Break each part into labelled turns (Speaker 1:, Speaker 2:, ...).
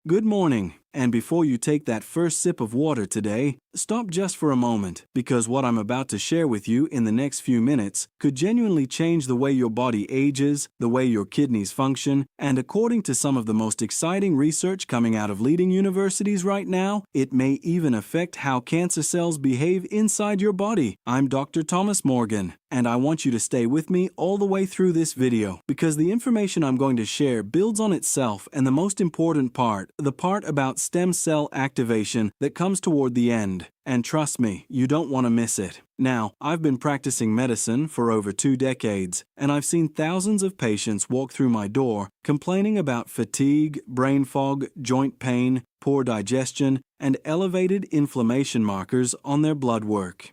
Speaker 1: Good morning, and before you take that first sip of water today, stop just for a moment, because what I'm about to share with you in the next few minutes could genuinely change the way your body ages, the way your kidneys function, and according to some of the most exciting research coming out of leading universities right now, it may even affect how cancer cells behave inside your body. I'm Dr. Thomas Morgan, and I want you to stay with me all the way through this video, because the information I'm going to share builds on itself, and the most important part, the part about stem cell activation that comes toward the end. And trust me, you don't want to miss it. Now, I've been practicing medicine for over 2 decades, and I've seen thousands of patients walk through my door complaining about fatigue, brain fog, joint pain, poor digestion, and elevated inflammation markers on their blood work.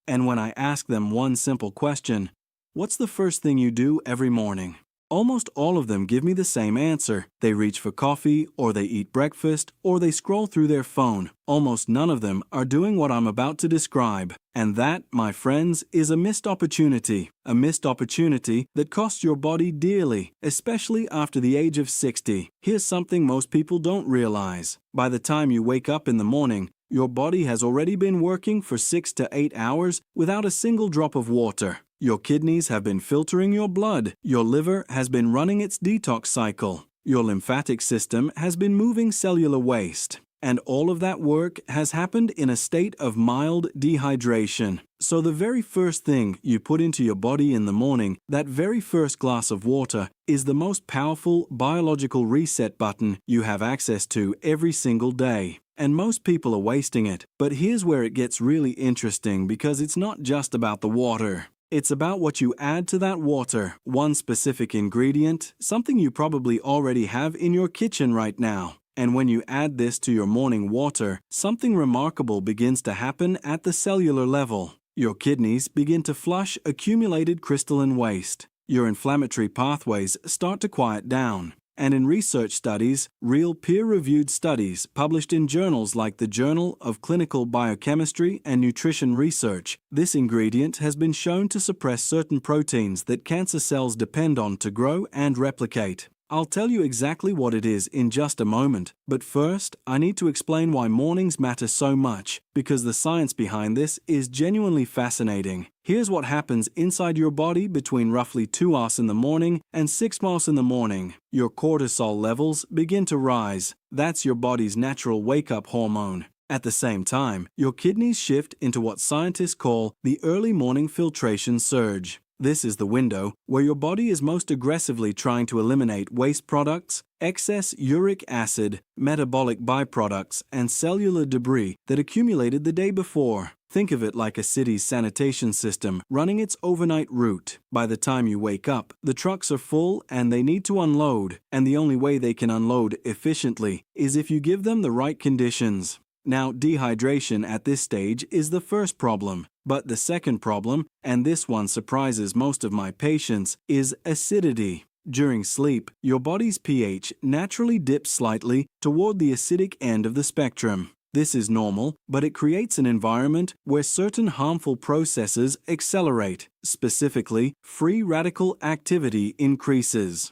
Speaker 1: And when I ask them one simple question, "What's the first thing you do every morning?" Almost all of them give me the same answer. They reach for coffee, or they eat breakfast, or they scroll through their phone. Almost none of them are doing what I'm about to describe. And that, my friends, is a missed opportunity. A missed opportunity that costs your body dearly, especially after the age of 60. Here's something most people don't realize. By the time you wake up in the morning, your body has already been working for 6 to 8 hours without a single drop of water. Your kidneys have been filtering your blood. Your liver has been running its detox cycle. Your lymphatic system has been moving cellular waste. And all of that work has happened in a state of mild dehydration. So the very first thing you put into your body in the morning, that very first glass of water, is the most powerful biological reset button you have access to every single day. And most people are wasting it. But here's where it gets really interesting, because it's not just about the water. It's about what you add to that water, one specific ingredient, something you probably already have in your kitchen right now. And when you add this to your morning water, something remarkable begins to happen at the cellular level. Your kidneys begin to flush accumulated crystalline waste. Your inflammatory pathways start to quiet down. And in research studies, real peer-reviewed studies published in journals like the Journal of Clinical Biochemistry and Nutrition Research, this ingredient has been shown to suppress certain proteins that cancer cells depend on to grow and replicate. I'll tell you exactly what it is in just a moment, but first, I need to explain why mornings matter so much, because the science behind this is genuinely fascinating. Here's what happens inside your body between roughly 2 hours in the morning and 6 hours in the morning. Your cortisol levels begin to rise. That's your body's natural wake-up hormone. At the same time, your kidneys shift into what scientists call the early morning filtration surge. This is the window where your body is most aggressively trying to eliminate waste products, excess uric acid, metabolic byproducts, and cellular debris that accumulated the day before. Think of it like a city's sanitation system running its overnight route. By the time you wake up, the trucks are full and they need to unload, and the only way they can unload efficiently is if you give them the right conditions. Now, dehydration at this stage is the first problem, but the second problem, and this one surprises most of my patients, is acidity. During sleep, your body's pH naturally dips slightly toward the acidic end of the spectrum. This is normal, but it creates an environment where certain harmful processes accelerate. Specifically, free radical activity increases.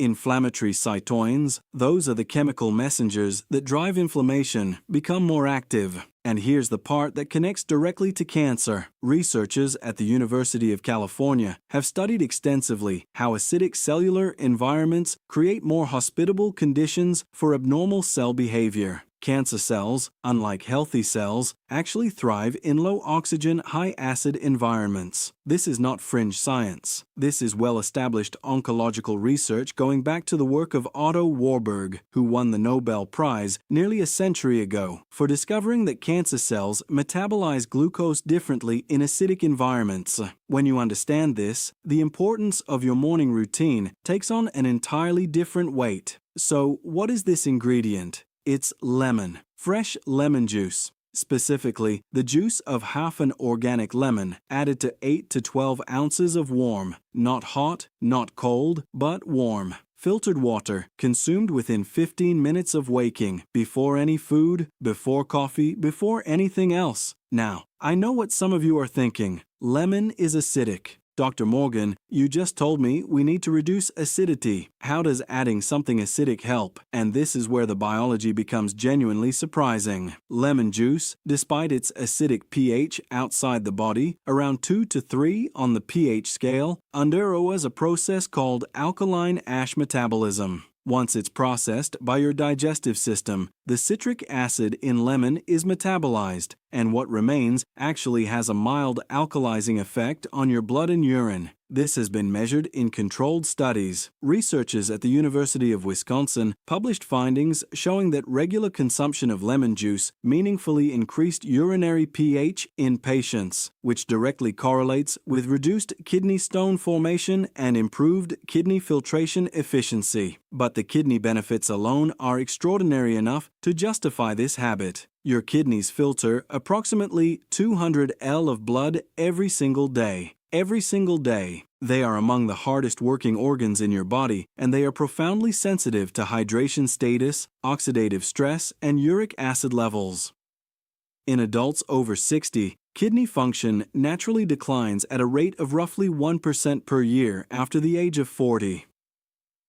Speaker 1: Inflammatory cytokines, those are the chemical messengers that drive inflammation, become more active. And here's the part that connects directly to cancer. Researchers at the University of California have studied extensively how acidic cellular environments create more hospitable conditions for abnormal cell behavior. Cancer cells, unlike healthy cells, actually thrive in low-oxygen, high-acid environments. This is not fringe science. This is well-established oncological research going back to the work of Otto Warburg, who won the Nobel Prize nearly a century ago for discovering that cancer cells metabolize glucose differently in acidic environments. When you understand this, the importance of your morning routine takes on an entirely different weight. So, what is this ingredient? It's lemon, fresh lemon juice. Specifically, the juice of half an organic lemon added to 8 to 12 ounces of warm, not hot, not cold, but warm, filtered water consumed within 15 minutes of waking, before any food, before coffee, before anything else. Now, I know what some of you are thinking. Lemon is acidic. Dr. Morgan, you just told me we need to reduce acidity. How does adding something acidic help? And this is where the biology becomes genuinely surprising. Lemon juice, despite its acidic pH outside the body, around 2 to 3 on the pH scale, undergoes a process called alkaline ash metabolism. Once it's processed by your digestive system, the citric acid in lemon is metabolized, and what remains actually has a mild alkalizing effect on your blood and urine. This has been measured in controlled studies. Researchers at the University of Wisconsin published findings showing that regular consumption of lemon juice meaningfully increased urinary pH in patients, which directly correlates with reduced kidney stone formation and improved kidney filtration efficiency. But the kidney benefits alone are extraordinary enough to justify this habit. Your kidneys filter approximately 200 L of blood every single day. Every single day. They are among the hardest working organs in your body, and they are profoundly sensitive to hydration status, oxidative stress, and uric acid levels. In adults over 60, kidney function naturally declines at a rate of roughly 1% per year after the age of 40.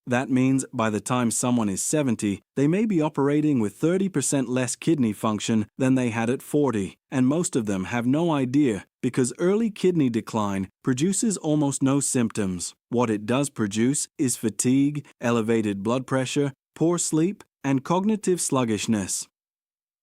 Speaker 1: That means by the time someone is 70, they may be operating with 30% less kidney function than they had at 40, and most of them have no idea because early kidney decline produces almost no symptoms. What it does produce is fatigue, elevated blood pressure, poor sleep, and cognitive sluggishness.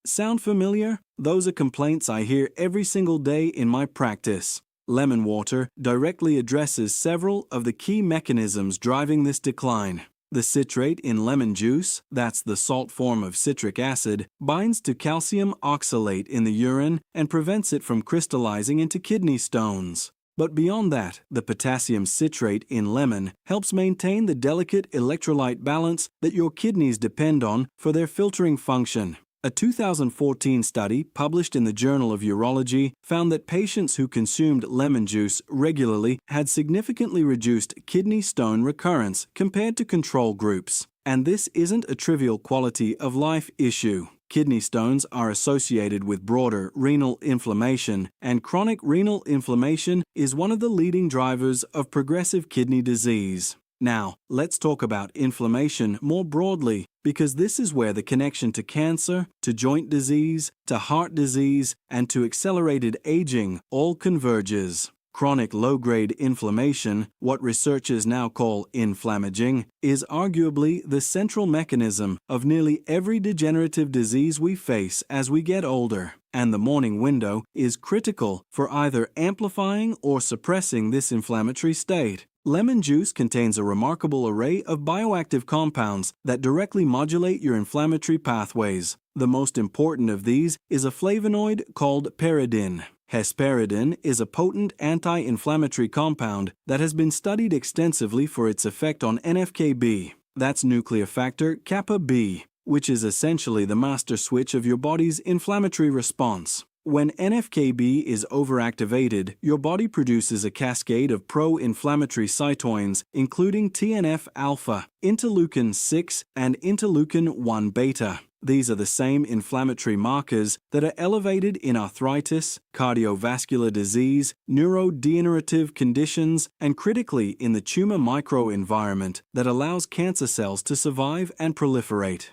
Speaker 1: Sound familiar? Those are complaints I hear every single day in my practice. Lemon water directly addresses several of the key mechanisms driving this decline. The citrate in lemon juice, that's the salt form of citric acid, binds to calcium oxalate in the urine and prevents it from crystallizing into kidney stones. But beyond that, the potassium citrate in lemon helps maintain the delicate electrolyte balance that your kidneys depend on for their filtering function. A 2014 study published in the Journal of Urology found that patients who consumed lemon juice regularly had significantly reduced kidney stone recurrence compared to control groups. And this isn't a trivial quality of life issue. Kidney stones are associated with broader renal inflammation, and chronic renal inflammation is one of the leading drivers of progressive kidney disease. Now, let's talk about inflammation more broadly, because this is where the connection to cancer, to joint disease, to heart disease, and to accelerated aging all converges. Chronic low-grade inflammation, what researchers now call inflammaging, is arguably the central mechanism of nearly every degenerative disease we face as we get older. And the morning window is critical for either amplifying or suppressing this inflammatory state. Lemon juice contains a remarkable array of bioactive compounds that directly modulate your inflammatory pathways. The most important of these is a flavonoid called pyridine. Hesperidin is a potent anti-inflammatory compound that has been studied extensively for its effect on NF-κB. That's nuclear factor kappa B, which is essentially the master switch of your body's inflammatory response. When NF-κB is overactivated, your body produces a cascade of pro-inflammatory cytokines, including TNF-alpha, interleukin-6, and interleukin-1 beta. These are the same inflammatory markers that are elevated in arthritis, cardiovascular disease, neurodegenerative conditions, and critically in the tumor microenvironment that allows cancer cells to survive and proliferate.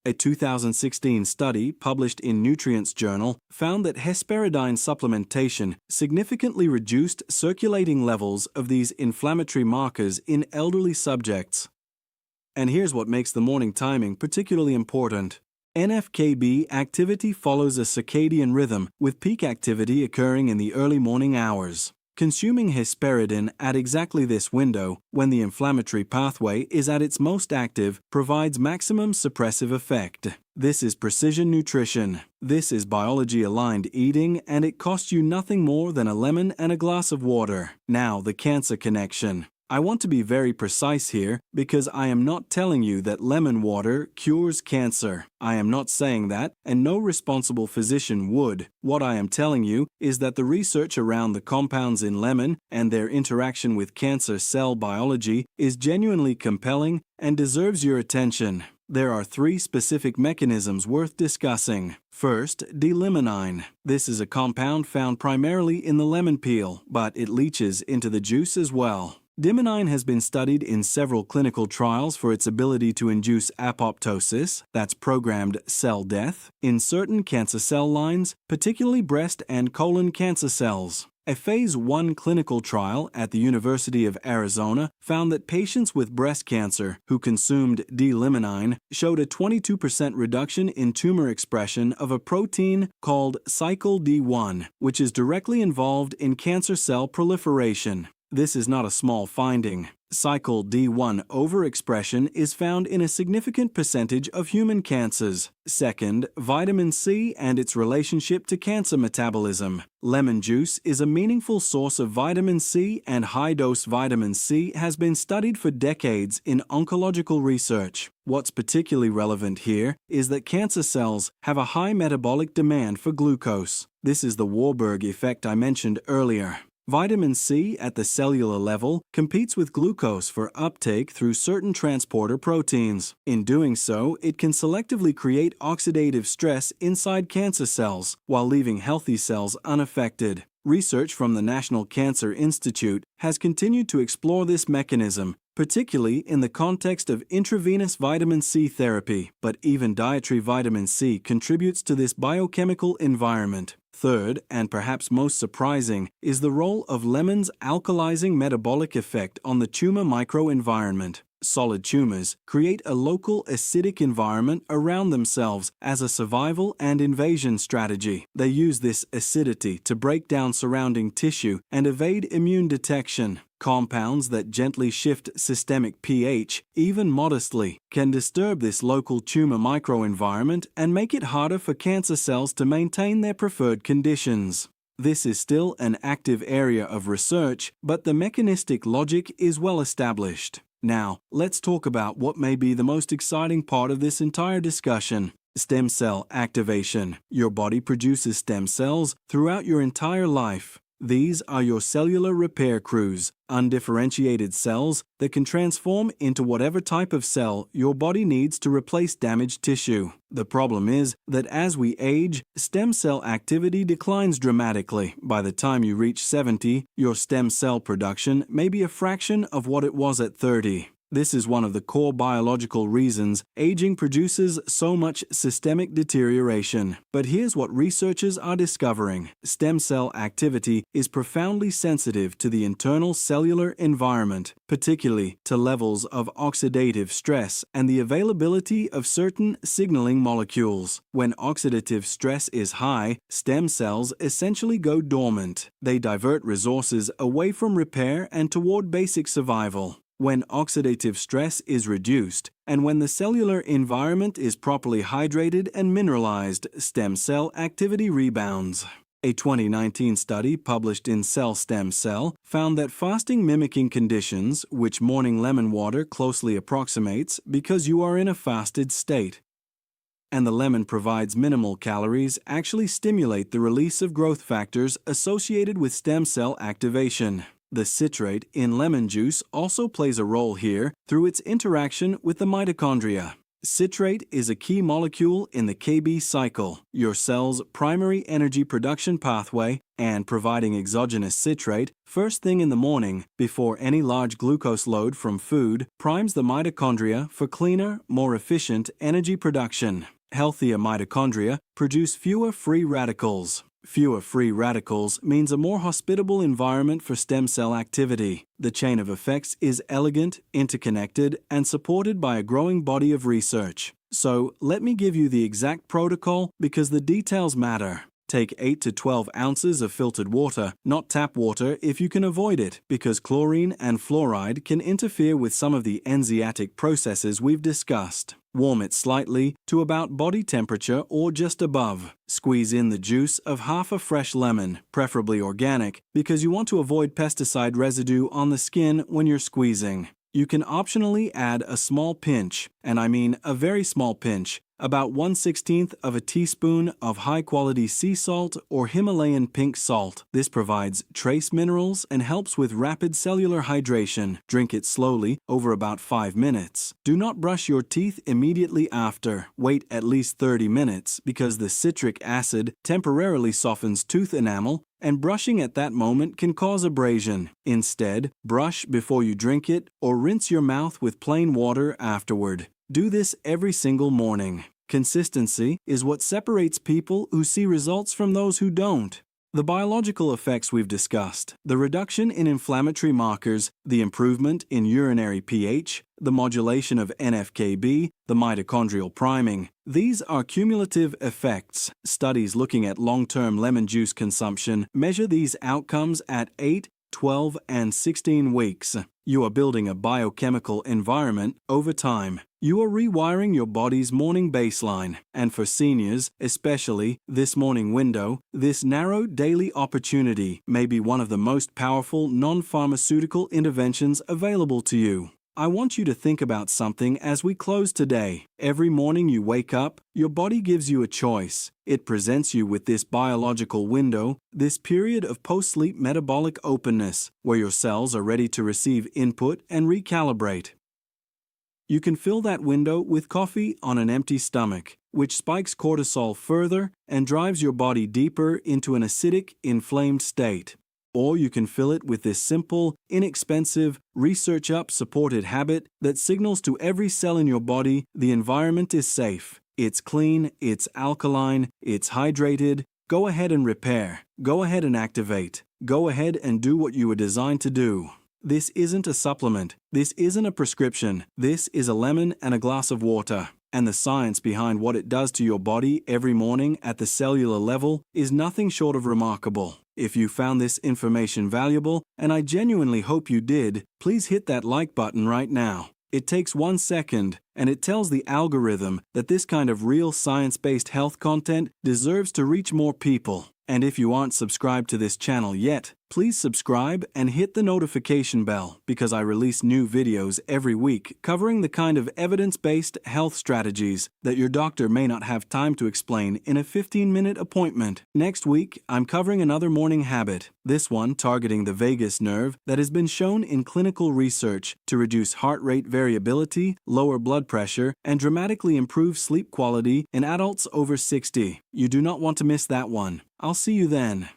Speaker 1: A 2016 study published in Nutrients Journal found that hesperidine supplementation significantly reduced circulating levels of these inflammatory markers in elderly subjects. And here's what makes the morning timing particularly important. NF-κB activity follows a circadian rhythm, with peak activity occurring in the early morning hours. Consuming hesperidin at exactly this window, when the inflammatory pathway is at its most active, provides maximum suppressive effect. This is precision nutrition. This is biology-aligned eating, and it costs you nothing more than a lemon and a glass of water. Now, the cancer connection. I want to be very precise here because I am not telling you that lemon water cures cancer. I am not saying that, and no responsible physician would. What I am telling you is that the research around the compounds in lemon and their interaction with cancer cell biology is genuinely compelling and deserves your attention. There are three specific mechanisms worth discussing. First, D-limonene. This is a compound found primarily in the lemon peel, but it leaches into the juice as well. Limonene has been studied in several clinical trials for its ability to induce apoptosis, that's programmed cell death, in certain cancer cell lines, particularly breast and colon cancer cells. A Phase 1 clinical trial at the University of Arizona found that patients with breast cancer who consumed D-limonene showed a 22% reduction in tumor expression of a protein called cycle D1, which is directly involved in cancer cell proliferation. This is not a small finding. Cycle D1 overexpression is found in a significant percentage of human cancers. Second, vitamin C and its relationship to cancer metabolism. Lemon juice is a meaningful source of vitamin C, and high-dose vitamin C has been studied for decades in oncological research. What's particularly relevant here is that cancer cells have a high metabolic demand for glucose. This is the Warburg effect I mentioned earlier. Vitamin C at the cellular level competes with glucose for uptake through certain transporter proteins. In doing so, it can selectively create oxidative stress inside cancer cells while leaving healthy cells unaffected. Research from the National Cancer Institute has continued to explore this mechanism, particularly in the context of intravenous vitamin C therapy, but even dietary vitamin C contributes to this biochemical environment. Third, and perhaps most surprising, is the role of lemon's alkalizing metabolic effect on the tumor microenvironment. Solid tumors create a local acidic environment around themselves as a survival and invasion strategy. They use this acidity to break down surrounding tissue and evade immune detection. Compounds that gently shift systemic pH, even modestly, can disturb this local tumor microenvironment and make it harder for cancer cells to maintain their preferred conditions. This is still an active area of research, but the mechanistic logic is well established. Now, let's talk about what may be the most exciting part of this entire discussion: stem cell activation. Your body produces stem cells throughout your entire life. These are your cellular repair crews, undifferentiated cells that can transform into whatever type of cell your body needs to replace damaged tissue. The problem is that as we age, stem cell activity declines dramatically. By the time you reach 70, your stem cell production may be a fraction of what it was at 30. This is one of the core biological reasons aging produces so much systemic deterioration. But here's what researchers are discovering: stem cell activity is profoundly sensitive to the internal cellular environment, particularly to levels of oxidative stress and the availability of certain signaling molecules. When oxidative stress is high, stem cells essentially go dormant. They divert resources away from repair and toward basic survival. When oxidative stress is reduced, and when the cellular environment is properly hydrated and mineralized, stem cell activity rebounds. A 2019 study published in Cell Stem Cell found that fasting mimicking conditions, which morning lemon water closely approximates because you are in a fasted state, and the lemon provides minimal calories, actually stimulate the release of growth factors associated with stem cell activation. The citrate in lemon juice also plays a role here through its interaction with the mitochondria. Citrate is a key molecule in the Kb cycle, your cell's primary energy production pathway, and providing exogenous citrate first thing in the morning before any large glucose load from food primes the mitochondria for cleaner, more efficient energy production. Healthier mitochondria produce fewer free radicals. Fewer free radicals means a more hospitable environment for stem cell activity. The chain of effects is elegant, interconnected, and supported by a growing body of research. So, let me give you the exact protocol because the details matter. Take 8 to 12 ounces of filtered water, not tap water if you can avoid it, because chlorine and fluoride can interfere with some of the enzymatic processes we've discussed. Warm it slightly to about body temperature or just above. Squeeze in the juice of half a fresh lemon, preferably organic, because you want to avoid pesticide residue on the skin when you're squeezing. You can optionally add a small pinch, and I mean a very small pinch, about 1/16 of a teaspoon of high-quality sea salt or Himalayan pink salt. This provides trace minerals and helps with rapid cellular hydration. Drink it slowly, over about 5 minutes. Do not brush your teeth immediately after. Wait at least 30 minutes because the citric acid temporarily softens tooth enamel, and brushing at that moment can cause abrasion. Instead, brush before you drink it or rinse your mouth with plain water afterward. Do this every single morning. Consistency is what separates people who see results from those who don't. The biological effects we've discussed, the reduction in inflammatory markers, the improvement in urinary pH, the modulation of NF-κB, the mitochondrial priming, these are cumulative effects. Studies looking at long-term lemon juice consumption measure these outcomes at 8, 12, and 16 weeks. You are building a biochemical environment over time. You are rewiring your body's morning baseline. And for seniors, especially, this morning window, this narrow daily opportunity may be one of the most powerful non-pharmaceutical interventions available to you. I want you to think about something as we close today. Every morning you wake up, your body gives you a choice. It presents you with this biological window, this period of post-sleep metabolic openness, where your cells are ready to receive input and recalibrate. You can fill that window with coffee on an empty stomach, which spikes cortisol further and drives your body deeper into an acidic, inflamed state. Or you can fill it with this simple, inexpensive, research-supported habit that signals to every cell in your body the environment is safe. It's clean, it's alkaline, it's hydrated. Go ahead and repair. Go ahead and activate. Go ahead and do what you were designed to do. This isn't a supplement. This isn't a prescription. This is a lemon and a glass of water. And the science behind what it does to your body every morning at the cellular level is nothing short of remarkable. If you found this information valuable, and I genuinely hope you did, please hit that like button right now. It takes 1 second, and it tells the algorithm that this kind of real science-based health content deserves to reach more people. And if you aren't subscribed to this channel yet, please subscribe and hit the notification bell because I release new videos every week covering the kind of evidence-based health strategies that your doctor may not have time to explain in a 15-minute appointment. Next week, I'm covering another morning habit, this one targeting the vagus nerve that has been shown in clinical research to reduce heart rate variability, lower blood pressure, and dramatically improve sleep quality in adults over 60. You do not want to miss that one. I'll see you then.